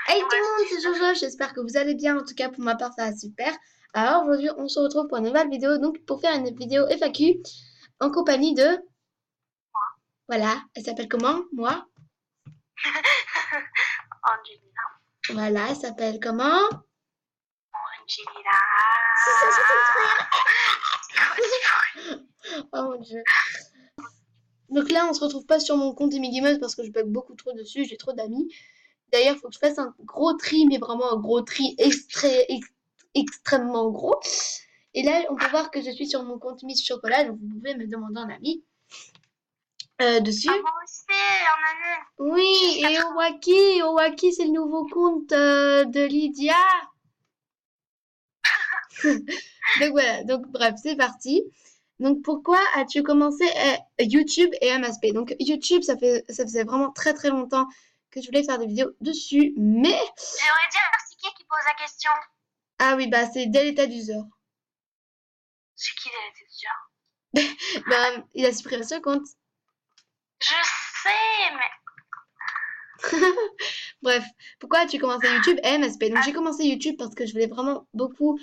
Hey tout le monde, c'est Jojo, j'espère que vous allez bien, en tout cas pour ma part ça va super. Alors aujourd'hui on se retrouve pour une nouvelle vidéo, donc pour faire une vidéo FAQ en compagnie de, voilà, elle s'appelle comment? Moi? Angelina. Voilà, elle s'appelle comment? Angelina. Oh mon dieu. Donc là on se retrouve pas sur mon compte Amy Gameuse parce que je bug beaucoup trop dessus, j'ai trop d'amis. D'ailleurs, il faut que je fasse un gros tri, mais vraiment un gros tri extrêmement gros. Et là, on peut voir que je suis sur mon compte Miss Chocolat, donc vous pouvez me demander un ami dessus. Ah, moi aussi, en année. Oui, et Owaki, c'est le nouveau compte de Lydia. Donc voilà, donc bref, c'est parti. Donc pourquoi as-tu commencé YouTube et MSP? Donc YouTube, ça faisait vraiment très très longtemps que je voulais faire des vidéos dessus, mais... J'aimerais dire c'est qui pose la question. Ah oui, bah c'est dès l'état d'user. C'est qui les étudiants? Bah, il a supprimé ce compte. Je sais, mais Bref, pourquoi as-tu commencé YouTube et MSP? Donc j'ai commencé YouTube parce que je voulais vraiment beaucoup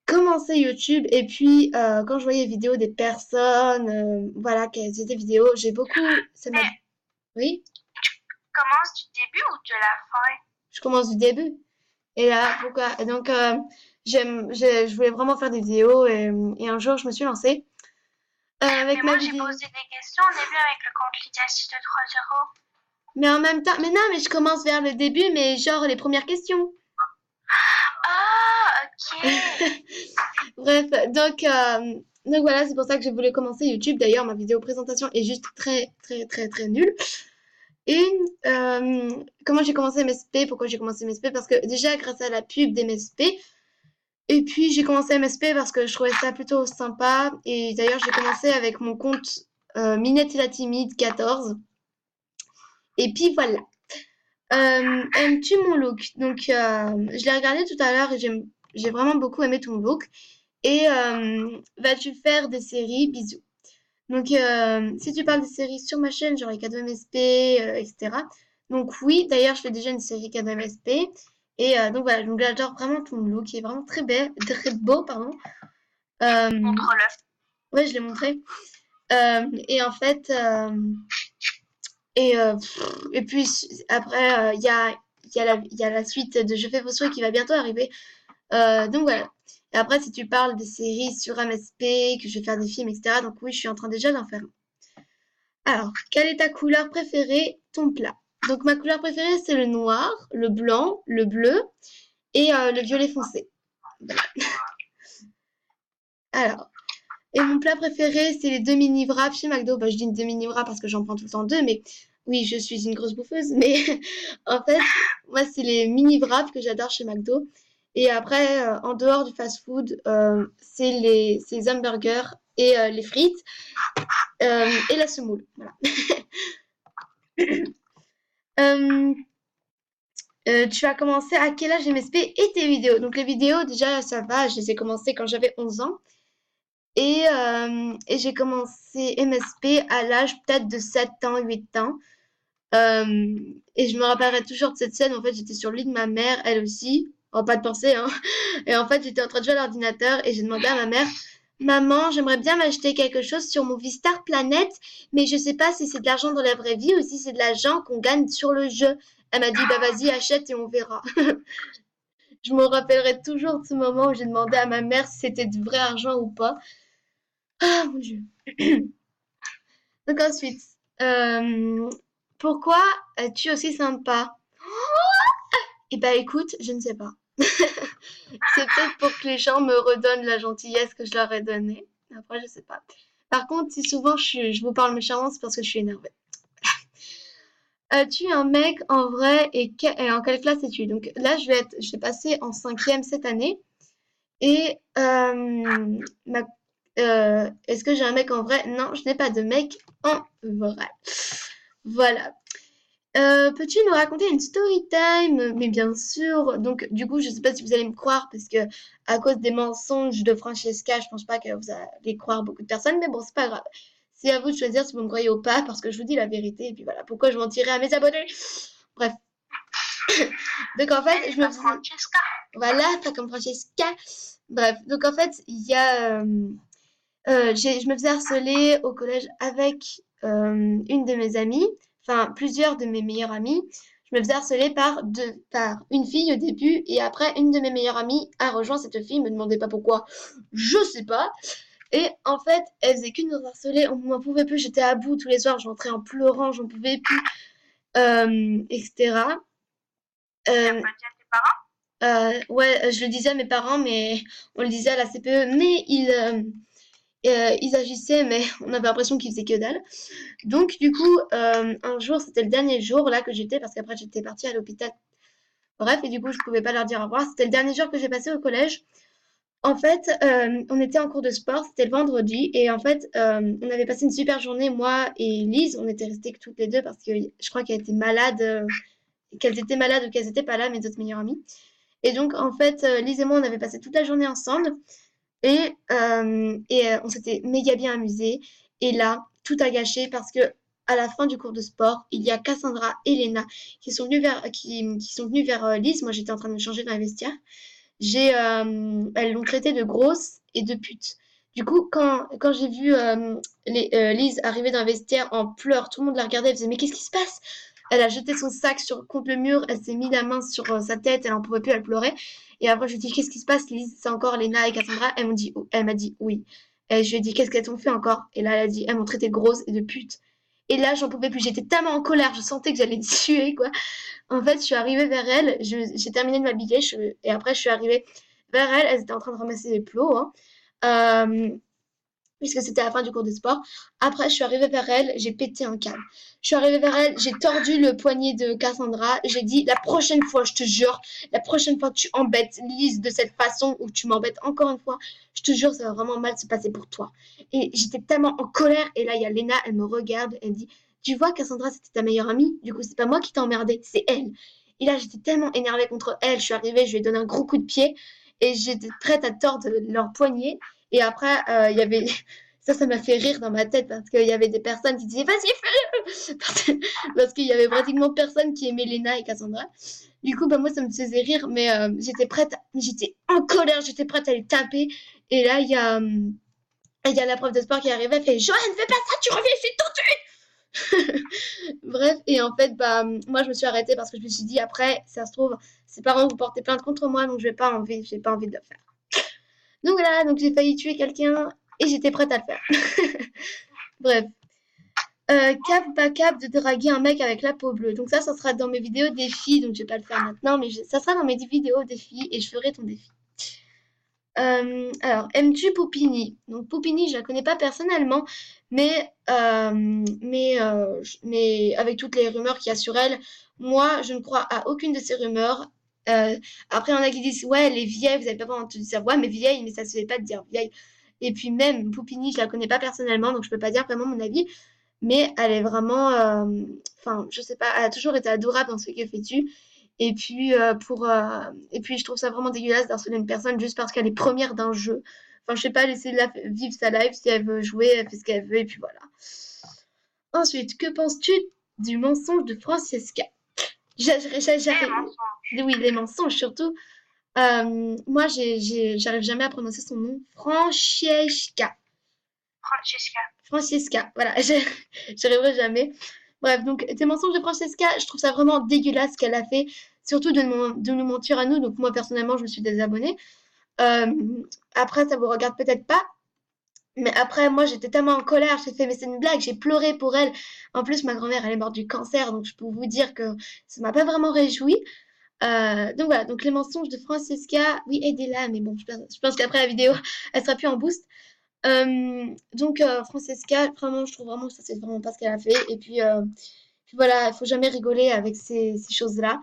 commencer YouTube et puis quand je voyais les vidéos des personnes, voilà, qui faisaient des vidéos, j'ai beaucoup, ça m'a, mais oui, tu commences du début ou de la fin? je commence du début. Et là, pourquoi? Et donc je voulais vraiment faire des vidéos et un jour je me suis lancée Mais avec ma moi, j'ai vidéo. posé des questions au début avec le compte Lydia 6230. Mais en même temps, mais non, mais je commence vers le début, mais genre les premières questions. Ah, ok. Bref, donc voilà, c'est pour ça que j'ai voulu commencer YouTube. D'ailleurs, ma vidéo présentation est juste très, très, très, très nulle. Et comment j'ai commencé MSP? Pourquoi j'ai commencé MSP? Parce que déjà, grâce à la pub d'MSP, et puis j'ai commencé MSP parce que je trouvais ça plutôt sympa. Et d'ailleurs, j'ai commencé avec mon compte Minette et la Timide 14. Et puis voilà. Aimes-tu mon look? Donc, je l'ai regardé tout à l'heure et j'ai vraiment beaucoup aimé ton look. Et vas-tu faire des séries? Bisous. Donc, si tu parles des séries sur ma chaîne, genre les cadeaux MSP, etc. Donc oui, d'ailleurs, je fais déjà une série cadeaux MSP. Et donc voilà, donc j'adore vraiment ton look, qui est vraiment très belle, très beau, pardon. Euh, Montre-le. ouais, je l'ai montré. Et en fait, et puis après, il y a la suite de Je fais vos souhaits qui va bientôt arriver. Donc voilà. Et après, si tu parles des séries sur MSP, que je vais faire des films, etc. Donc oui, je suis en train déjà d'en faire un. Alors, quelle est ta couleur préférée? Ton plat. Donc ma couleur préférée, c'est le noir, le blanc, le bleu et le violet foncé. Voilà. Alors, et mon plat préféré, c'est les deux mini wraps chez McDo. Bah, je dis une deux mini wraps parce que j'en prends tout le temps deux, mais oui, je suis une grosse bouffeuse. Mais en fait, moi, c'est les mini wraps que j'adore chez McDo. Et après, en dehors du fast-food, c'est les hamburgers et les frites et la semoule. Voilà. Euh, tu as commencé à quel âge MSP et tes vidéos? Donc les vidéos, déjà, ça va, je les ai commencées quand j'avais 11 ans. Et j'ai commencé MSP à l'âge peut-être de 7 ans, 8 ans. Et je me rappellerai toujours de cette scène. En fait, j'étais sur le lit de ma mère, elle aussi. Oh, pas de penser, hein. Et en fait, j'étais en train de jouer à l'ordinateur et j'ai demandé à ma mère, Maman, j'aimerais bien m'acheter quelque chose sur Movie Star Planet, mais je sais pas si c'est de l'argent dans la vraie vie ou si c'est de l'argent qu'on gagne sur le jeu. Elle m'a dit, bah vas-y, achète et on verra. Je me rappellerai toujours de ce moment où j'ai demandé à ma mère si c'était du vrai argent ou pas. Ah mon Dieu. Donc ensuite, euh, pourquoi es-tu aussi sympa? Eh ben écoute, je ne sais pas. C'est peut-être pour que les gens me redonnent la gentillesse que je leur ai donnée. Après, je sais pas. Par contre, si souvent je vous parle méchamment, c'est parce que je suis énervée. Tu es un mec en vrai et en quelle classe es-tu? Donc là, je vais passer en cinquième cette année. Et est-ce que j'ai un mec en vrai? Non, je n'ai pas de mec en vrai. Voilà. Peux-tu nous raconter une story time? Mais bien sûr. Donc, du coup, je sais pas si vous allez me croire parce que à cause des mensonges de Francesca, je pense pas que vous allez croire beaucoup de personnes. Mais bon, c'est pas grave. C'est à vous de choisir si vous me croyez ou pas parce que je vous dis la vérité. Et puis voilà, pourquoi je mentirais à mes abonnés? Bref. Donc en fait, Elle je me pas faisais... Francesca. Voilà, pas comme Francesca. Bref, donc en fait, il y a... je me faisais harceler au collège avec une de mes amies, enfin plusieurs de mes meilleures amies. Je me faisais harceler par une fille au début et après une de mes meilleures amies a rejoint cette fille, me demandait pas pourquoi, je sais pas. Et en fait, elle faisait que nous harceler, on m'en pouvait plus, j'étais à bout tous les soirs, je rentrais en pleurant, j'en pouvais plus, etc. Tu l'as Euh, pas dit à tes parents? ouais, je le disais à mes parents, mais on le disait à la CPE, mais ils agissaient, mais on avait l'impression qu'ils faisaient que dalle. Donc, du coup, un jour, c'était le dernier jour là que j'étais, parce qu'après, j'étais partie à l'hôpital. Bref, et du coup, je pouvais pas leur dire au revoir. C'était le dernier jour que j'ai passé au collège. En fait, on était en cours de sport, c'était le vendredi, et en fait, on avait passé une super journée, moi et Lise. On était restées que toutes les deux parce que je crois qu'elles étaient malades ou qu'elles étaient pas là, mes autres meilleures amies. Et donc, en fait, Lise et moi, on avait passé toute la journée ensemble. Et on s'était méga bien amusés. Et là, tout a gâché parce que à la fin du cours de sport, il y a Cassandra et Léna qui sont venues vers Lise. Moi, j'étais en train de me changer dans les vestiaires. Elles l'ont traitée de grosse et de pute. Du coup, quand j'ai vu Lise arriver dans le vestiaire en pleurs, tout le monde la regardait, elle faisait mais qu'est-ce qui se passe? Elle a jeté son sac contre le mur, elle s'est mis la main sur sa tête, elle en pouvait plus, elle pleurait. Et après, je lui ai dit qu'est-ce qui se passe, Lise? C'est encore Léna et Cassandra? Elle m'a dit oui. Et je lui ai dit qu'est-ce qu'elles t'ont fait encore? Et là, elle a dit elles m'ont traité de grosse et de pute. Et là, j'en pouvais plus. J'étais tellement en colère, je sentais que j'allais tuer, quoi. En fait, je suis arrivée vers elle, j'ai terminé de m'habiller et après je suis arrivée vers elle. Elles étaient en train de ramasser les plots, hein, euh, puisque c'était la fin du cours de sport. Après, je suis arrivée vers elle, j'ai pété un câble. Je suis arrivée vers elle, j'ai tordu le poignet de Cassandra. J'ai dit la prochaine fois, je te jure, la prochaine fois que tu embêtes Lise de cette façon ou que tu m'embêtes encore une fois, je te jure, ça va vraiment mal se passer pour toi. Et j'étais tellement en colère. Et là, il y a Léna, elle me regarde, elle me dit tu vois, Cassandra, c'était ta meilleure amie. Du coup, c'est pas moi qui t'ai emmerdé, c'est elle. Et là, j'étais tellement énervée contre elle. Je suis arrivée, je lui ai donné un gros coup de pied et j'étais prête à tordre leur poignet. Et après, il y avait. Ça m'a fait rire dans ma tête parce qu'il y avait des personnes qui disaient vas-y, fais-le parce qu'il y avait pratiquement personne qui aimait Léna et Cassandra. Du coup, bah, moi, ça me faisait rire, mais j'étais en colère, j'étais prête à les taper. Et là, il y a la prof de sport qui est arrivée, elle fait Joanne, fais pas ça, tu reviens ici tout de suite. Bref, et en fait, bah, moi, je me suis arrêtée parce que je me suis dit, après, ça se trouve, ses parents vont porter plainte contre moi, donc j'ai pas envie de le faire. Donc voilà, donc j'ai failli tuer quelqu'un et j'étais prête à le faire. Bref. Cap ou pas cap de draguer un mec avec la peau bleue. Donc ça sera dans mes vidéos défis, donc je vais pas le faire maintenant, mais ça sera dans mes vidéos défis et je ferai ton défi. Alors, aimes-tu Poupini? Donc Poupini, je la connais pas personnellement, mais avec toutes les rumeurs qu'il y a sur elle, moi, je ne crois à aucune de ces rumeurs. Euh, Après, il y en a qui disent, ouais, elle est vieille, vous avez pas vraiment entendu ça. Ouais, mais vieille, mais ça se fait pas de dire vieille. Et puis même, Poupini, je la connais pas personnellement, donc je peux pas dire vraiment mon avis, mais elle est vraiment, enfin, je sais pas, elle a toujours été adorable dans ce qu'elle fait tu. Et puis je trouve ça vraiment dégueulasse d'harceler une personne juste parce qu'elle est première d'un jeu. Enfin, je sais pas, laisser la vivre sa life. Si elle veut jouer, elle fait ce qu'elle veut, et puis voilà. Ensuite, que penses-tu du mensonge de Francesca? Les J'arrive. mensonges. Oui, les mensonges surtout. Moi, j'arrive jamais à prononcer son nom. Francesca. Francesca. Francesca, voilà, j'arriverai jamais. Bref, donc tes mensonges de Francesca, je trouve ça vraiment dégueulasse ce qu'elle a fait, surtout de nous mentir à nous. Donc moi personnellement, je me suis désabonnée. Euh, Après, ça vous regarde peut-être pas, mais après, moi j'étais tellement en colère, j'ai fait mais c'est une blague, j'ai pleuré pour elle. En plus, ma grand-mère elle est morte du cancer, donc je peux vous dire que ça m'a pas vraiment réjoui. Donc voilà, donc les mensonges de Francesca, oui, aidez-la, mais bon, je pense qu'après la vidéo, elle sera plus en boost. Donc Francesca, vraiment, je trouve vraiment que ça c'est vraiment pas ce qu'elle a fait. Puis voilà, il faut jamais rigoler avec ces choses-là.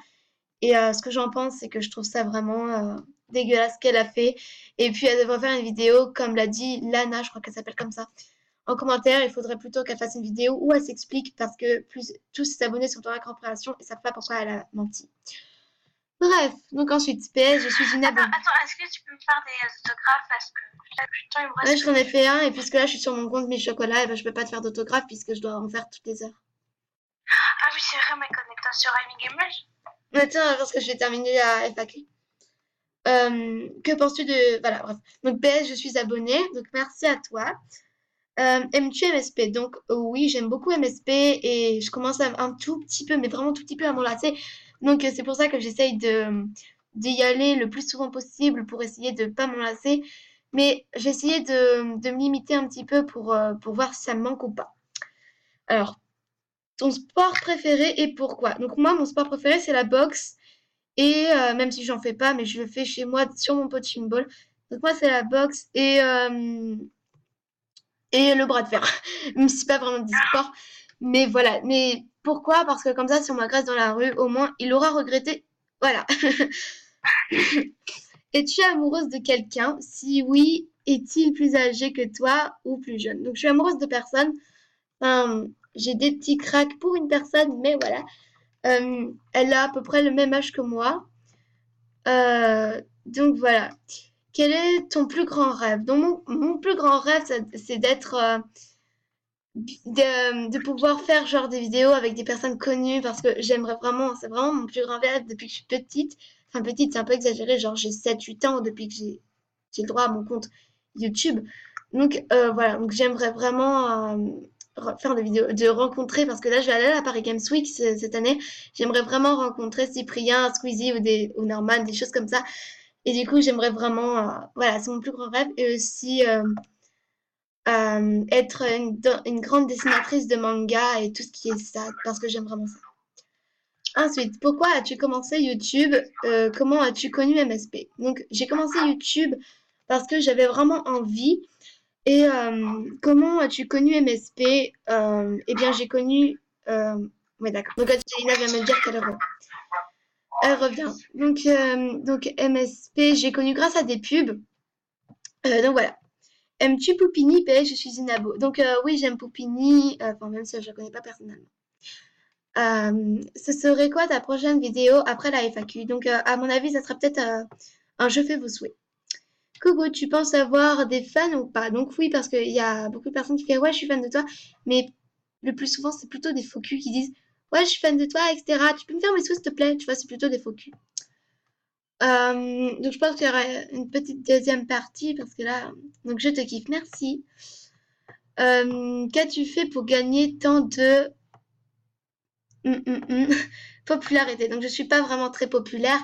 Et ce que j'en pense, c'est que je trouve ça vraiment dégueulasse ce qu'elle a fait. Et puis elle devrait faire une vidéo, comme l'a dit Lana, je crois qu'elle s'appelle comme ça. En commentaire, il faudrait plutôt qu'elle fasse une vidéo où elle s'explique parce que plus tous ses abonnés sont en récupération et savent pas pourquoi elle a menti. Bref, donc ensuite, PS, je suis une abonnée. Attends, est-ce que tu peux me faire des autographes parce que là, putain, il me Ouais, reste je t'en ai fait un, et puisque là je suis sur mon compte Mes Chocolats, et ben, je peux pas te faire d'autographe puisque je dois en faire toutes les heures. Ah oui, c'est vrai, mais connecté sur Amy Gamers. Maintenant, parce que je vais terminer la FAQ. Que penses-tu de... Voilà, bref. Donc, PS, je suis abonnée. Donc, merci à toi. Aimes-tu MSP? Donc, oui, j'aime beaucoup MSP et je commence un tout petit peu, mais vraiment tout petit peu à m'en lasser. Donc, c'est pour ça que j'essaye d'y aller le plus souvent possible pour essayer de pas m'en lasser. Mais j'ai essayé de me limiter un petit peu pour voir si ça me manque ou pas. Alors, ton sport préféré et pourquoi? Donc, moi, mon sport préféré, c'est la boxe. Et même si j'en fais pas, mais je le fais chez moi sur mon punching ball. Donc, moi, c'est la boxe et le bras de fer. Même si c'est pas vraiment du sport. Mais voilà. Mais pourquoi? Parce que comme ça, si on m'agresse dans la rue, au moins, il aura regretté. Voilà. Es-tu amoureuse de quelqu'un? Si oui, est-il plus âgé que toi ou plus jeune? Donc, je suis amoureuse de personne. Enfin, j'ai des petits cracks pour une personne, mais voilà. Elle a à peu près le même âge que moi. Donc voilà. Quel est ton plus grand rêve? Donc mon plus grand rêve, c'est d'être, de pouvoir faire genre des vidéos avec des personnes connues parce que j'aimerais vraiment, c'est vraiment mon plus grand rêve depuis que je suis petite. Enfin petite, c'est un peu exagéré, genre j'ai 7 8 ans depuis que j'ai le droit à mon compte YouTube. Donc voilà, donc j'aimerais vraiment faire des vidéos, de rencontrer, parce que là je vais aller à la Paris Games Week cette année. J'aimerais vraiment rencontrer Cyprien, Squeezie ou Norman, des choses comme ça. Et du coup, j'aimerais vraiment, voilà, c'est mon plus grand rêve. Et aussi être une grande dessinatrice de manga et tout ce qui est ça, parce que j'aime vraiment ça. Ensuite, pourquoi as-tu commencé YouTube? Comment as-tu connu MSP? Donc, j'ai commencé YouTube parce que j'avais vraiment envie. Et comment as-tu connu MSP? Eh bien, j'ai connu... Ouais, d'accord. Donc, Angelina vient me dire elle revient. Donc MSP, j'ai connu grâce à des pubs. Donc voilà. Aimes-tu Poupini? PS, je suis une abo. Donc oui, j'aime Poupini, enfin même si je la connais pas personnellement. Ce serait quoi ta prochaine vidéo après la FAQ? Donc à mon avis, ça sera peut-être un je fais vos souhaits. Coucou, tu penses avoir des fans ou pas? Donc oui, parce qu'il y a beaucoup de personnes qui font ouais, je suis fan de toi, mais le plus souvent, c'est plutôt des faux culs qui disent ouais, je suis fan de toi, etc. Tu peux me faire mes sous, s'il te plaît? Tu vois, c'est plutôt des faux culs. Donc je pense qu'il y aura une petite deuxième partie parce que là, donc je te kiffe, merci. Qu'as-tu fait pour gagner tant de popularité? Donc je suis pas vraiment très populaire,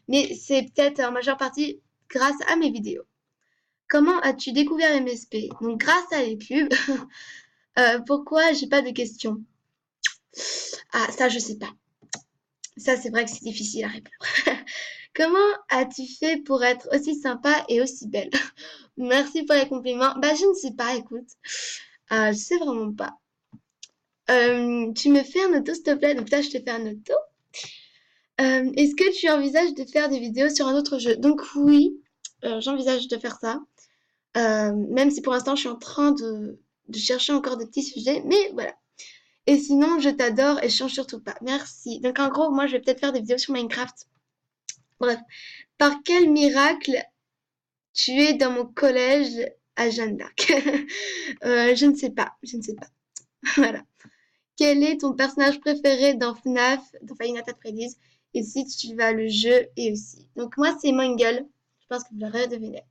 mais c'est peut-être en majeure partie grâce à mes vidéos. Comment as-tu découvert MSP? Donc grâce à YouTube. Pourquoi j'ai pas de questions? Ah, ça je sais pas. Ça c'est vrai que c'est difficile à répondre. Comment as-tu fait pour être aussi sympa et aussi belle? Merci pour les compliments. Bah, je ne sais pas, écoute. Je sais vraiment pas. Tu me fais un auto, s'il te plaît? Donc là, je te fais un auto. Est-ce que tu envisages de faire des vidéos sur un autre jeu? Donc oui, j'envisage de faire ça. Même si pour l'instant, je suis en train de chercher encore des petits sujets. Mais voilà. Et sinon, je t'adore et je change surtout pas. Merci. Donc en gros, moi, je vais peut-être faire des vidéos sur Minecraft. Bref. Par quel miracle tu es dans mon collège à Jeanne d'Arc? Je ne sais pas. Je ne sais pas. Voilà. Quel est ton personnage préféré dans FNAF, dans Five Nights at Freddy's? Et si tu vas le jeu et aussi. Donc moi c'est Mangle. Je pense que vous l'aurez deviné.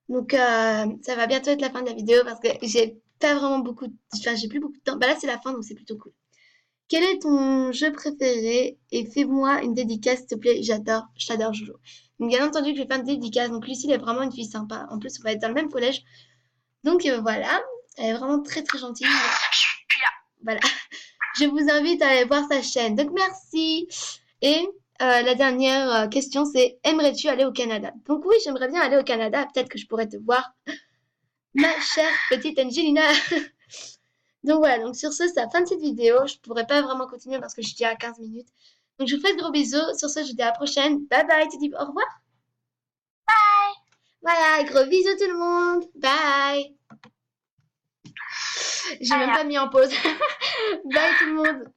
Donc ça va bientôt être la fin de la vidéo parce que j'ai pas vraiment beaucoup enfin j'ai plus beaucoup de temps. Bah là c'est la fin donc c'est plutôt cool. Quel est ton jeu préféré? Et fais-moi une dédicace s'il te plaît. J'adore Jojo. Donc bien entendu que je vais faire une dédicace. Donc Lucie elle est vraiment une fille sympa. En plus on va être dans le même collège. Donc voilà. Elle est vraiment très très gentille. Voilà. Je vous invite à aller voir sa chaîne. Donc merci. Et la dernière question, c'est aimerais-tu aller au Canada? Donc oui, j'aimerais bien aller au Canada. Peut-être que je pourrais te voir, ma chère petite Angelina. Donc voilà, donc sur ce, c'est la fin de cette vidéo. Je pourrais pas vraiment continuer parce que je suis déjà à 15 minutes. Donc je vous fais de gros bisous. Sur ce, je vous dis à la prochaine. Bye bye, tu dis au revoir. Bye. Voilà, gros bisous tout le monde. Bye. J'ai même pas mis en pause. Bye tout le monde.